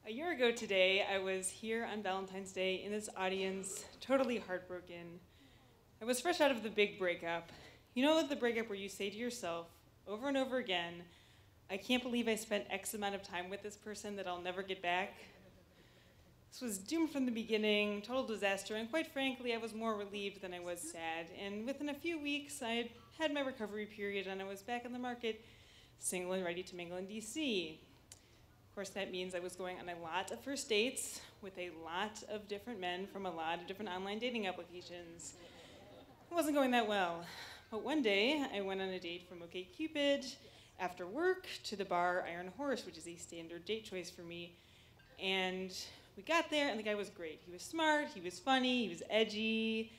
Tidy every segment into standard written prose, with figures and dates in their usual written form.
A year ago today, I was here on Valentine's Day in this audience, totally heartbroken. I was fresh out of the big breakup. You know the breakup where you say to yourself, over and over again, I can't believe I spent X amount of time with this person that I'll never get back. This was doomed from the beginning, total disaster, and quite frankly, I was more relieved than I was sad. And within a few weeks, I had my recovery period and I was back on the market, single and ready to mingle in DC. Of course, that means I was going on a lot of first dates with a lot of different men from a lot of different online dating applications. It wasn't going that well. But one day, I went on a date from OkCupid after work to the bar Iron Horse, which is a standard date choice for me. And we got there, and the guy was great. He was smart, he was funny, he was edgy.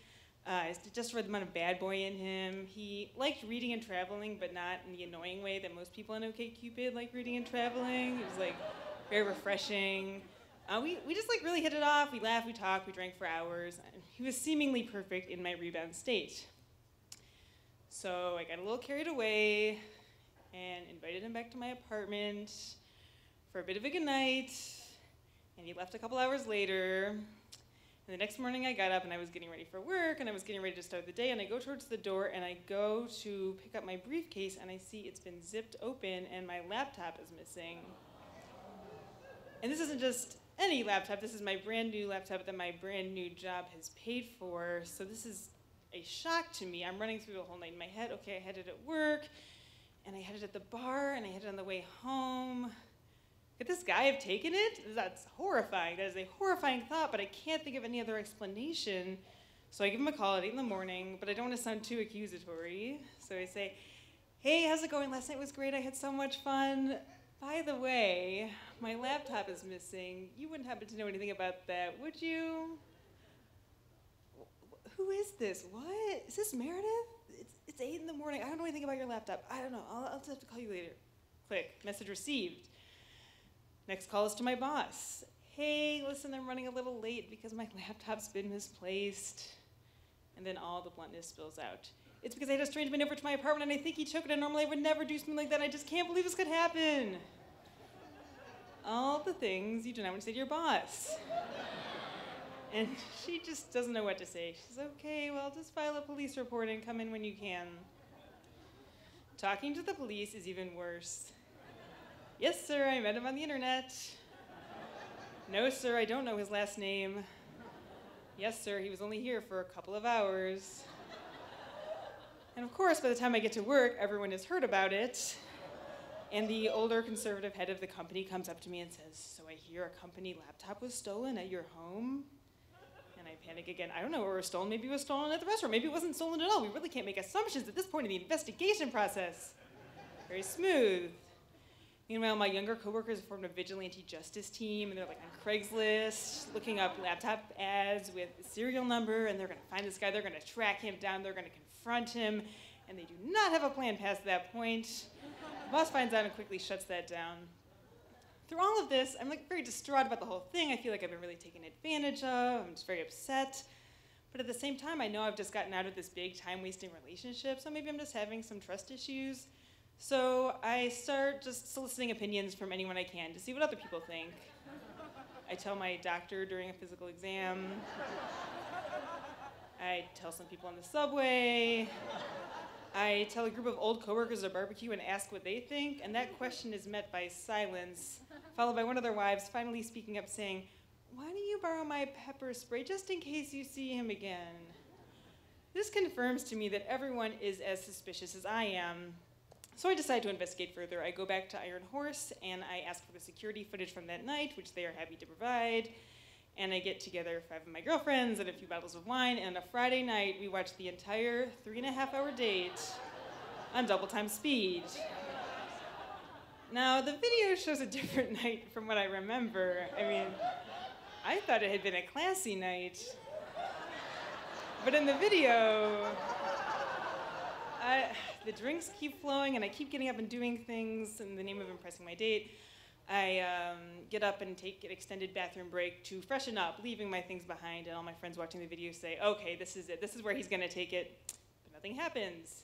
I just read the amount of bad boy in him. He liked reading and traveling, but not in the annoying way that most people on OkCupid like reading and traveling. It was like very refreshing. We just like really hit it off. We laughed, we talked, we drank for hours. And he was seemingly perfect in my rebound state. So I got a little carried away and invited him back to my apartment for a bit of a good night. And he left a couple hours later. And the next morning I got up and I was getting ready for work and I was getting ready to start the day and I go towards the door and I go to pick up my briefcase and I see it's been zipped open and my laptop is missing. And this isn't just any laptop, this is my brand new laptop that my brand new job has paid for. So this is a shock to me. I'm running through the whole night in my head. Okay, I had it at work and I had it at the bar and I had it on the way home. Could this guy have taken it? That's horrifying. That is a horrifying thought, but I can't think of any other explanation. So I give him a call at 8 in the morning, but I don't want to sound too accusatory. So I say, hey, how's it going? Last night was great. I had so much fun. By the way, my laptop is missing. You wouldn't happen to know anything about that, would you? Who is this? What? Is this Meredith? It's 8 in the morning. I don't know anything about your laptop. I don't know. I'll just have to call you later. Click. Message received. Next call is to my boss. Hey, listen, I'm running a little late because my laptop's been misplaced. And then all the bluntness spills out. It's because I had a strange man over to my apartment and I think he took it, and normally I would never do something like that. I just can't believe this could happen. All the things you do not want to say to your boss. And she just doesn't know what to say. She's okay, well, just file a police report and come in when you can. Talking to the police is even worse. Yes, sir, I met him on the internet. No, sir, I don't know his last name. Yes, sir, he was only here for a couple of hours. And of course, by the time I get to work, everyone has heard about it. And the older conservative head of the company comes up to me and says, so I hear a company laptop was stolen at your home? And I panic again. I don't know where it was stolen. Maybe it was stolen at the restaurant. Maybe it wasn't stolen at all. We really can't make assumptions at this point in the investigation process. Very smooth. Meanwhile, my younger coworkers formed a vigilante justice team, and they're like on Craigslist, looking up laptop ads with a serial number, and they're gonna find this guy, they're gonna track him down, they're gonna confront him, and they do not have a plan past that point. The boss finds out and quickly shuts that down. Through all of this, I'm like very distraught about the whole thing. I feel like I've been really taken advantage of. I'm just very upset. But at the same time, I know I've just gotten out of this big time-wasting relationship, so maybe I'm just having some trust issues. So I start just soliciting opinions from anyone I can to see what other people think. I tell my doctor during a physical exam. I tell some people on the subway. I tell a group of old coworkers at a barbecue and ask what they think, and that question is met by silence, followed by one of their wives finally speaking up saying, why don't you borrow my pepper spray just in case you see him again? This confirms to me that everyone is as suspicious as I am. So I decide to investigate further. I go back to Iron Horse and I ask for the security footage from that night, which they are happy to provide. And I get together 5 of my girlfriends and a few bottles of wine, and on a Friday night, we watch the entire 3.5-hour date on double time speed. Now, the video shows a different night from what I remember. I mean, I thought it had been a classy night. But in the video, the drinks keep flowing and I keep getting up and doing things in the name of impressing my date. I get up and take an extended bathroom break to freshen up, leaving my things behind, and all my friends watching the video say, okay, this is it. This is where he's gonna take it. But nothing happens.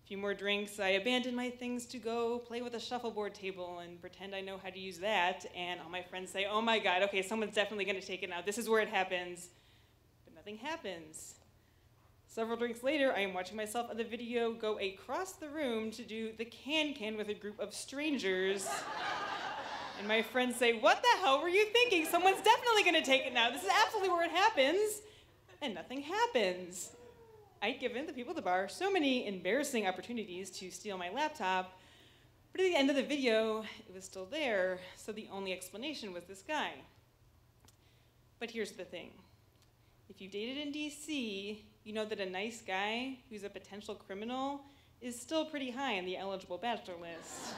A few more drinks, I abandon my things to go play with a shuffleboard table and pretend I know how to use that, and all my friends say, oh my God, okay, someone's definitely gonna take it now. This is where it happens. But nothing happens. Several drinks later, I am watching myself on the video go across the room to do the can-can with a group of strangers. And my friends say, what the hell were you thinking? Someone's definitely gonna take it now. This is absolutely where it happens. And nothing happens. I'd given the people at the bar so many embarrassing opportunities to steal my laptop, but at the end of the video, it was still there, so the only explanation was this guy. But here's the thing. If you dated in DC, you know that a nice guy who's a potential criminal is still pretty high on the eligible bachelor list.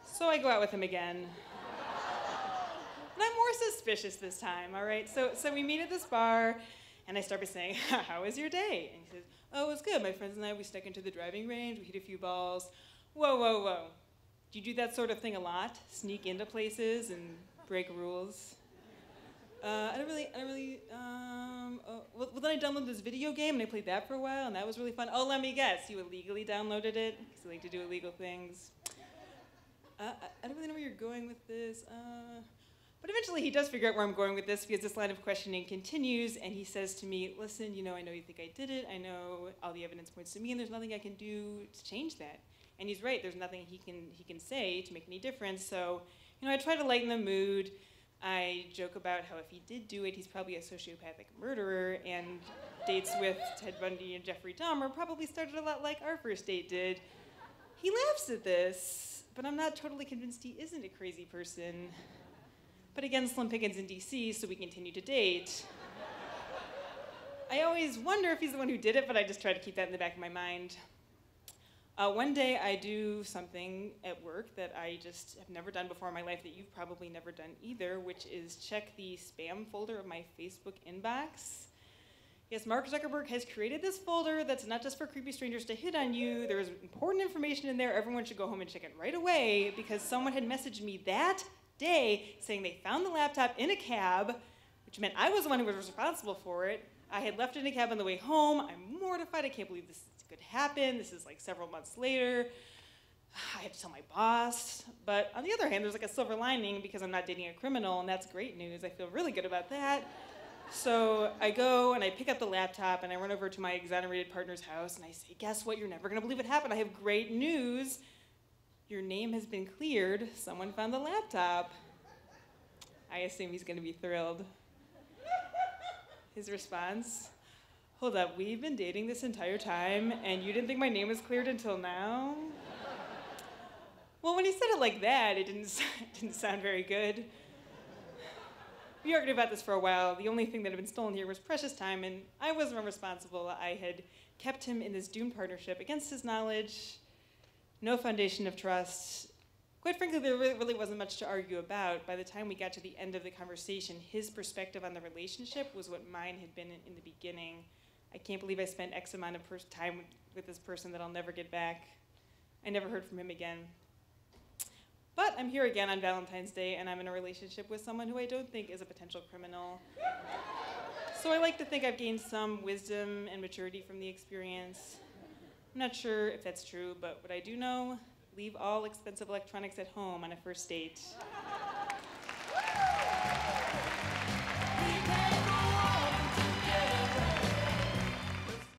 So I go out with him again. And I'm more suspicious this time, all right? So we meet at this bar, and I start by saying, how was your day? And he says, oh, it was good. My friends and I, we stuck into the driving range, we hit a few balls. Whoa, whoa, whoa. Do you do that sort of thing a lot? Sneak into places and break rules? Well, then I downloaded this video game, and I played that for a while, and that was really fun. Oh, let me guess, you illegally downloaded it? Because I like to do illegal things. I don't really know where you're going with this. But eventually he does figure out where I'm going with this because this line of questioning continues, and he says to me, listen, I know you think I did it, I know all the evidence points to me, and there's nothing I can do to change that. And he's right, there's nothing he can say to make any difference, so, I try to lighten the mood. I joke about how if he did do it, he's probably a sociopathic murderer, and dates with Ted Bundy and Jeffrey Dahmer probably started a lot like our first date did. He laughs at this, but I'm not totally convinced he isn't a crazy person. But again, slim pickings in DC, so we continue to date. I always wonder if he's the one who did it, but I just try to keep that in the back of my mind. One day I do something at work that I just have never done before in my life that you've probably never done either, which is check the spam folder of my Facebook inbox. Yes, Mark Zuckerberg has created this folder that's not just for creepy strangers to hit on you. There's important information in there. Everyone should go home and check it right away because someone had messaged me that day saying they found the laptop in a cab, which meant I was the one who was responsible for it. I had left it in a cab on the way home. I'm mortified. I can't believe this could happen. This is like several months later. I have to tell my boss. But on the other hand, there's like a silver lining because I'm not dating a criminal, and that's great news. I feel really good about that. So I go and I pick up the laptop and I run over to my exonerated partner's house and I say, guess what? You're never gonna believe what happened. I have great news. Your name has been cleared. Someone found the laptop. I assume he's gonna be thrilled. His response, hold up, we've been dating this entire time and you didn't think my name was cleared until now? Well, when he said it like that, it didn't sound very good. We argued about this for a while. The only thing that had been stolen here was precious time, and I wasn't responsible. I had kept him in this doomed partnership against his knowledge, no foundation of trust. Quite frankly, there really wasn't much to argue about. By the time we got to the end of the conversation, his perspective on the relationship was what mine had been in the beginning. I can't believe I spent X amount of time with this person that I'll never get back. I never heard from him again. But I'm here again on Valentine's Day, and I'm in a relationship with someone who I don't think is a potential criminal. So I like to think I've gained some wisdom and maturity from the experience. I'm not sure if that's true, but what I do know, leave all expensive electronics at home on a first date.